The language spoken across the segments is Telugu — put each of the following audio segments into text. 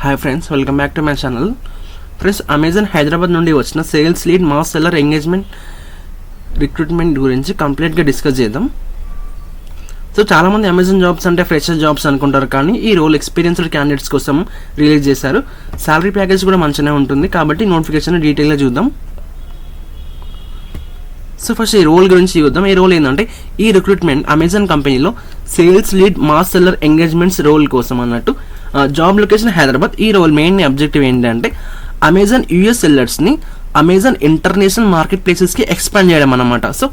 Hi friends, welcome back to my channel. Friends, Amazon Hyderabad నుండి వచ్చిన sales lead mass seller engagement recruitment గురించి కంప్లీట్గా డిస్కస్ చేద్దాం. సో చాలామంది అమెజాన్ జాబ్స్ అంటే ఫ్రెషర్ జాబ్స్ అనుకుంటారు, కానీ ఈ రోల్ ఎక్స్పీరియన్స్డ్ క్యాండిడేట్స్ కోసం రిలీజ్ చేశారు. సాలరీ ప్యాకేజ్ కూడా మంచిగానే ఉంటుంది, కాబట్టి నోటిఫికేషన్ డీటెయిల్గా చూద్దాం. సో ఫస్ట్ ఈ రోల్ గురించి చూద్దాం. ఈ రోల్ ఏంటంటే, ఈ రిక్రూట్మెంట్ అమెజాన్ కంపెనీలో sales lead mass seller engagements role కోసం అన్నట్టు. Job location Hyderabad. ఈ రోల్ మెయిన్ ఆబ్జెక్టివ్ ఏంటంటే, అమెజాన్ యూఎస్ సెల్లర్స్ని అమెజాన్ ఇంటర్నేషనల్ మార్కెట్ ప్లేసెస్కి ఎక్స్పాండ్ చేయడం అన్నమాట. సో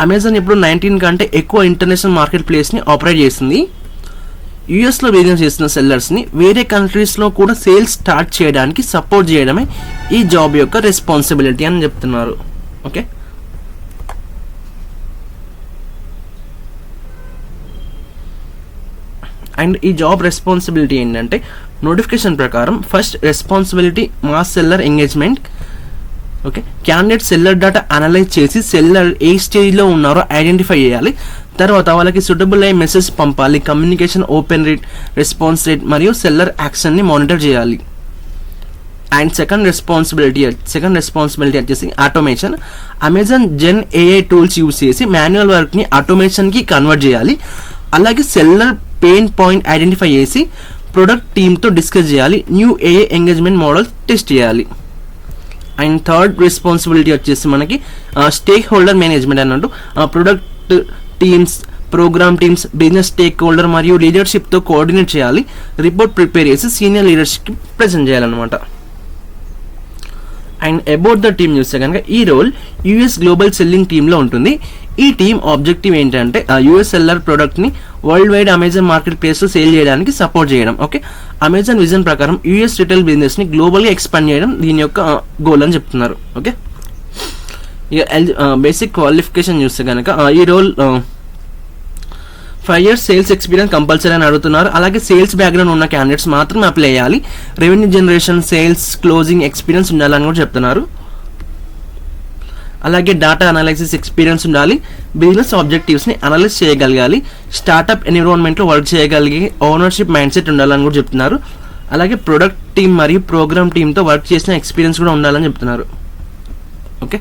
అమెజాన్ ఇప్పుడు 19 కంటే ఎక్కువ ఇంటర్నేషనల్ మార్కెట్ ప్లేస్ని ఆపరేట్ చేస్తుంది. యూఎస్లో బిజినెస్ చేస్తున్న సెల్లర్స్ని వేరే కంట్రీస్లో కూడా సేల్స్ స్టార్ట్ చేయడానికి సపోర్ట్ చేయడమే ఈ జాబ్ యొక్క రెస్పాన్సిబిలిటీ అని చెప్తున్నారు. ఓకే, అండ్ ఈ జాబ్ రెస్పాన్సిబిలిటీ ఏంటంటే, నోటిఫికేషన్ ప్రకారం first responsibility mass seller engagement. Okay, candidate seller data analyse చేసి సెల్లర్ ఏ స్టేజ్లో ఉన్నారో ఐడెంటిఫై చేయాలి. తర్వాత వాళ్ళకి సూటబుల్ అయ్యే మెసేజ్ పంపాలి. Communication open rate, response rate మరియు సెల్లర్ యాక్షన్ని మానిటర్ చేయాలి. అండ్ సెకండ్ రెస్పాన్సిబిలిటీ వచ్చేసి automation. Amazon Gen AI tools use చేసి మాన్యువల్ వర్క్ని ఆటోమేషన్కి కన్వర్ట్ చేయాలి. అలాగే సెల్లర్ పెయిన్ పాయింట్ ఐడెంటిఫై చేసి ప్రొడక్ట్ టీమ్తో డిస్కస్ చేయాలి. New AA engagement model test చేయాలి. అండ్ థర్డ్ రెస్పాన్సిబిలిటీ వచ్చేసి మనకి స్టేక్ హోల్డర్ మేనేజ్మెంట్ అన్నట్టు. Product teams, program teams, business stakeholder మరియు లీడర్షిప్తో కోఆర్డినేట్ చేయాలి. రిపోర్ట్ ప్రిపేర్ చేసి సీనియర్ లీడర్షిప్కి ప్రజెంట్ చేయాలన్నమాట. అండ్ అబౌట్ ద టీమ్ చూస్తే కనుక, ఈ రోల్ యూఎస్ గ్లోబల్ సెల్లింగ్ టీంలో ఉంటుంది. ఈ టీమ్ ఆబ్జెక్టివ్ ఏంటంటే, యూఎస్ సెల్లర్ ప్రోడక్ట్ని వరల్డ్ వైడ్ అమెజాన్ మార్కెట్ ప్లేస్లో సేల్ చేయడానికి సపోర్ట్ చేయడం. ఓకే, అమెజాన్ విజన్ ప్రకారం యూఎస్ రిటైల్ బిజినెస్ని గ్లోబల్గా ఎక్స్పాండ్ చేయడం దీని యొక్క గోల్ అని చెప్తున్నారు. ఓకే, బేసిక్ క్వాలిఫికేషన్ చూస్తే కనుక, ఈ role 5 years sales experience compulsory అని అడుగుతున్నారు. అలాగే సేల్స్ బ్యాక్గ్రౌండ్ ఉన్న క్యాండిడేట్స్ మాత్రమే అప్లై చేయాలి. Revenue generation, sales, closing experience ఉండాలని కూడా చెప్తున్నారు. అలాగే డేటా అనాలిసిస్ ఎక్స్పీరియన్స్ ఉండాలి. బిజినెస్ ఆబ్జెక్టివ్స్ని అనలైజ్ చేయగలగాలి. స్టార్టప్ ఎన్విరాన్మెంట్లో వర్క్ చేయగలిగి ఓనర్షిప్ మైండ్ సెట్ ఉండాలని కూడా చెప్తున్నారు. అలాగే ప్రొడక్ట్ టీమ్ మరియు ప్రోగ్రామ్ టీమ్తో వర్క్ చేసిన ఎక్స్పీరియన్స్ కూడా ఉండాలని చెప్తున్నారు. Okay,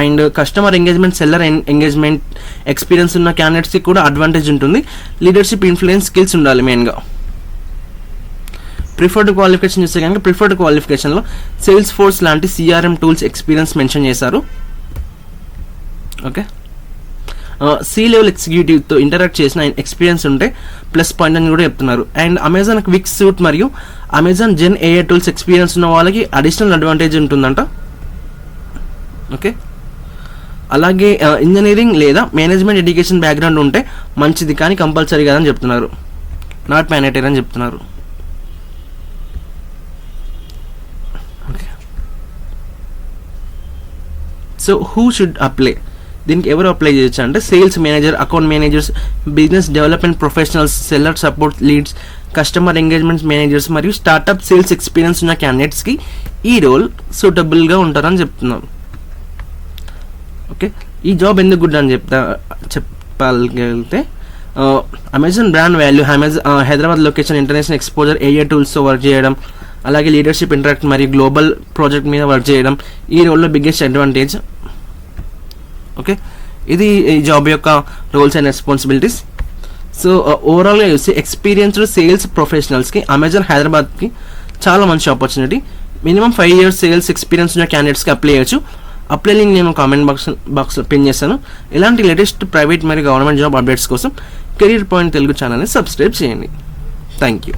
and customer engagement, seller engagement experience ఉన్న క్యాండిడేట్స్కి కూడా అడ్వాంటేజ్ ఉంటుంది. లీడర్షిప్, ఇన్ఫ్లుయెన్స్ స్కిల్స్ ఉండాలి మెయిన్గా. ప్రిఫర్డ్ క్వాలిఫికేషన్ చూస్తే కనుక, ప్రిఫర్డ్ క్వాలిఫికేషన్లో సేల్స్ ఫోర్స్ లాంటి సిఆర్ఎం టూల్స్ ఎక్స్పీరియన్స్ మెన్షన్ చేశారు. ఓకే, సి లెవెల్ ఎగ్జిక్యూటివ్తో ఇంటరాక్ట్ చేసిన ఎక్స్పీరియన్స్ ఉంటే ప్లస్ పాయింట్ అని కూడా చెప్తున్నారు. అండ్ అమెజాన్ క్విక్ సూట్ మరియు Amazon Gen AI tools experience ఉన్న వాళ్ళకి అడిషనల్ అడ్వాంటేజ్ ఉంటుందంట. ఓకే, అలాగే ఇంజనీరింగ్ లేదా మేనేజ్మెంట్ ఎడ్యుకేషన్ బ్యాక్గ్రౌండ్ ఉంటే మంచిది, కానీ కంపల్సరీ కాదని చెప్తున్నారు, నాట్ మ్యాండేటరీ అని చెప్తున్నారు. Okay, so who should apply? దీనికి ఎవరు అప్లై చేయొచ్చు అంటే, sales manager, account managers, business development professionals, seller support leads, customer engagement managers మరియు స్టార్టప్ సేల్స్ ఎక్స్పీరియన్స్ ఉన్న క్యాండిడేట్స్కి ఈ రోల్ సూటబుల్గా ఉంటారని చెప్తున్నారు. ఓకే, ఈ జాబ్ ఎందుకు గుడ్ అని చెప్పగలిగితే, Amazon brand value, Hyderabad location, international exposure, AI టూల్స్తో వర్క్ చేయడం, అలాగే లీడర్షిప్, ఇంటరాక్ట్ మరియు గ్లోబల్ ప్రాజెక్ట్ మీద వర్క్ చేయడం ఈ రోల్లో బిగ్గెస్ట్ అడ్వాంటేజ్. ఓకే, ఇది ఈ జాబ్ యొక్క రోల్స్ అండ్ రెస్పాన్సిబిలిటీస్. సో ఓవరాల్గా చూస్తే ఎక్స్పీరియన్స్డ్ సేల్స్ ప్రొఫెషనల్స్కి అమెజాన్ హైదరాబాద్కి చాలా మంచి opportunity. Minimum 5 years sales experience ఉన్న క్యాండిడేట్స్కి అప్లై చేయొచ్చు. అప్లై లింక్ నేను కామెంట్ బాక్స్లో పిన్ చేస్తాను. ఇలాంటి లేటెస్ట్ ప్రైవేట్ మరియు గవర్నమెంట్ జాబ్ అప్డేట్స్ కోసం కెరీర్ పాయింట్ తెలుగు ఛానల్ని సబ్స్క్రైబ్ చేయండి. Thank you.